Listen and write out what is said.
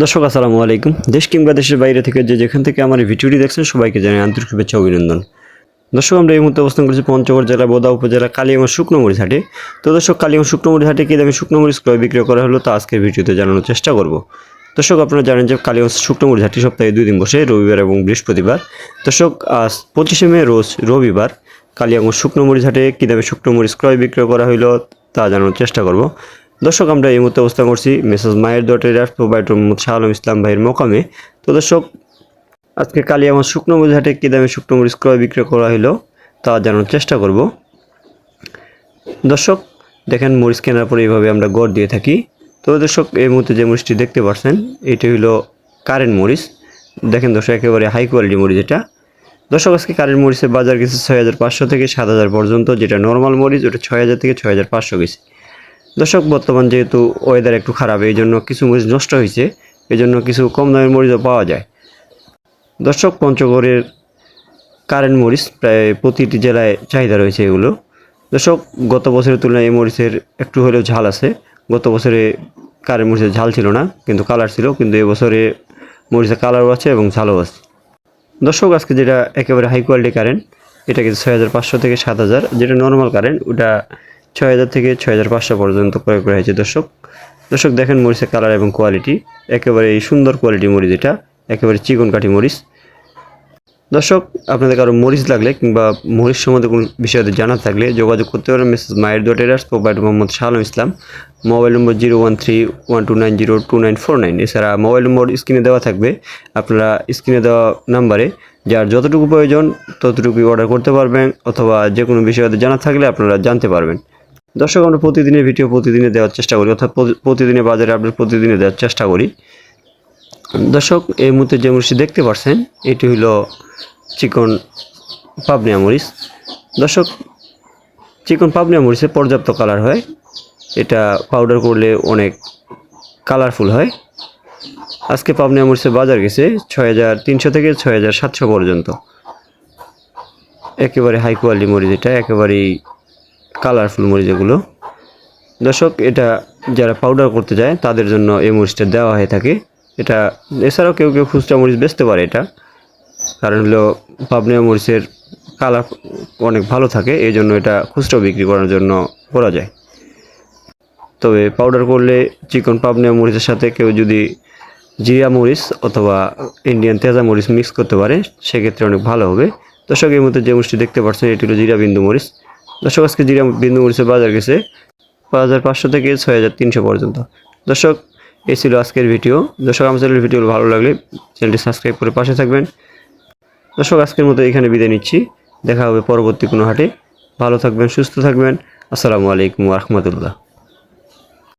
দর্শক আসসালামু আলাইকুম। দেশ কিংবা দেশের বাইরে থেকে যেখান থেকে আমার এই ভিডিওটি দেখছেন সবাইকে জানাই আন্তরিক শুভেচ্ছা অভিনন্দন। দর্শক আমরা এই মুহূর্তে অবস্থান করছি পঞ্চগড় জেলা বোদা উপজেলা কালিয়াগঞ্জ শুকনো মরিচ হাটে। তো দর্শক কালিয়াগঞ্জ শুকনো মরিচ হাটে কী দামে শুকনো মরিচ ক্রয় বিক্রয় করা হলো তা আজকের ভিডিওতে জানানোর চেষ্টা করব। দর্শক আপনারা জানেন যে কালিয়াগঞ্জ শুকনো মরিচ হাটটি সপ্তাহে 2 দিন বসে, রবিবার এবং বৃহস্পতিবার। দর্শক আজ 25শে মে রোজ রবিবার কালিয়াগঞ্জ শুকনো মরিচ হাটে কী দামে শুকনো মরিচ ক্রয় বিক্রয় করা হলো তা জানানোর চেষ্টা করব। দর্শক আমরা এই মুহূর্তে অবস্থান করছি মেসেজ মায়ের ডটের প্রোভাইডার মোহাম্মদ শাহ আলম ইসলাম ভাইয়ের মোকামে। তো দর্শক আজকে কালিয়াগঞ্জ শুকনো মরিচ হাটে কী দামে শুকনো মরিচ ক্রয় বিক্রয় করা হলো তা জানানোর চেষ্টা করব। দর্শক দেখেন মরিচ কেনার পরে এইভাবে আমরা গড় দিয়ে থাকি। তো দর্শক এই মুহূর্তে যে মরিচটি দেখতে পাচ্ছেন এটি হলো কারেন্ট মরিচ। দেখেন দর্শক একেবারে হাই কোয়ালিটি মরিচ এটা। দর্শক আজকে কারেন্ট মরিচের বাজার গেছে 6500 থেকে 7000 পর্যন্ত, যেটা নর্মাল মরিচ ওটা 6000 থেকে 6500 গেছে। দর্শক বর্তমান যেহেতু ওয়েদার একটু খারাপ, এই জন্য কিছু মরিচ নষ্ট হয়েছে, এই জন্য কিছু কম দামের মরিচও পাওয়া যায়। দর্শক পঞ্চগড়ের কারেন্ট মরিচ প্রায় প্রতিটি জেলায় চাহিদা রয়েছে এগুলো। দর্শক গত বছরের তুলনায় এই মরিচের একটু হলেও ঝাল আছে। গত বছরে কারেন্ট মরিচের ঝাল ছিল না, কিন্তু কালার ছিল, কিন্তু এবছরে মরিচের কালারও আছে এবং ঝালও আছে। দর্শক আজকে যেটা একেবারে হাই কোয়ালিটি কারেন্ট এটা কিন্তু 6500 থেকে 7000, যেটা নর্মাল কারেন্ট ওটা 6000 থেকে 6500 পর্যন্ত ক্রয় করা হয়েছে। দর্শক দেখেন মরিচের কালার এবং কোয়ালিটি একেবারে সুন্দর কোয়ালিটি মরিচ, এটা একেবারে চিকন কাঠি মরিচ। দর্শক আপনাদের কারো মরিচ লাগলে কিংবা মরিচ সম্বন্ধে কোনো বিষয়ে জানা থাকলে যোগাযোগ করতে পারেন মেসেজ মায়ের ডটেরার্স প্রোভাইডার মোহাম্মদ শাহ আলম ইসলাম, মোবাইল নম্বর 013129024949। এছাড়া মোবাইল নম্বর স্ক্রিনে দেওয়া থাকবে, আপনারা স্ক্রিনে দেওয়া নাম্বারে যার যতটুকু প্রয়োজন ততটুকু অর্ডার করতে পারবেন, অথবা যে কোনো বিষয়ে জানা থাকলে আপনারা জানতে পারবেন। দর্শক আমরা প্রতিদিনের ভিডিও প্রতিদিনে দেওয়ার চেষ্টা করি, অর্থাৎ প্রতিদিনের বাজারে আপডেট প্রতিদিনে দেওয়ার চেষ্টা করি। দর্শক এই মুহূর্তে যে মরিচটি দেখতে পাচ্ছেন এটি হলো চিকন পাবনিয়া মরিচ। দর্শক চিকন পাবনিয়া মরিচে পর্যাপ্ত কালার হয়, এটা পাউডার করলে অনেক কালারফুল হয়। আজকে পাবনিয়া মরিচের বাজার গেছে 6300 থেকে 6700 পর্যন্ত। একেবারে হাই কোয়ালিটি মরিচ, এটা একেবারেই কালারফুল মরিচ এগুলো। দর্শক এটা যারা পাউডার করতে যায় তাদের জন্য এই মরিচটা দেওয়া হয়ে থাকে। এটা এছাড়াও কেউ কেউ খুচরা মরিচ বেচতে পারে, এটা কারণ হলো পাবনিয়া মরিচের কালার অনেক ভালো থাকে, এই জন্য এটা খুচরা বিক্রি করার জন্য করা যায়। তবে পাউডার করলে চিকন পাবনিয়া মরিচের সাথে কেউ যদি জিরা মরিচ অথবা ইন্ডিয়ান তেজা মরিচ মিক্স করতে পারে সেক্ষেত্রে অনেক ভালো হবে। দর্শক এই মধ্যে যে মরিচটি দেখতে পাচ্ছেন এটি হলো জিরা বিন্দু মরিচ। দর্শক আজকে জিরা বিন্দু মরিচের বাজার গেছে 5500 থেকে 6300 পর্যন্ত। দর্শক এই ছিল আজকের ভিডিও। দর্শক আমার চ্যানেলের ভিডিওগুলো ভালো লাগলে চ্যানেলটি সাবস্ক্রাইব করে পাশে থাকবেন। দর্শক আজকের মতো এখানে বিদায় নিচ্ছি, দেখা হবে পরবর্তী কোনো হাটে। ভালো থাকবেন, সুস্থ থাকবেন। আসসালামু আলাইকুম ওয়া রাহমাতুল্লাহ।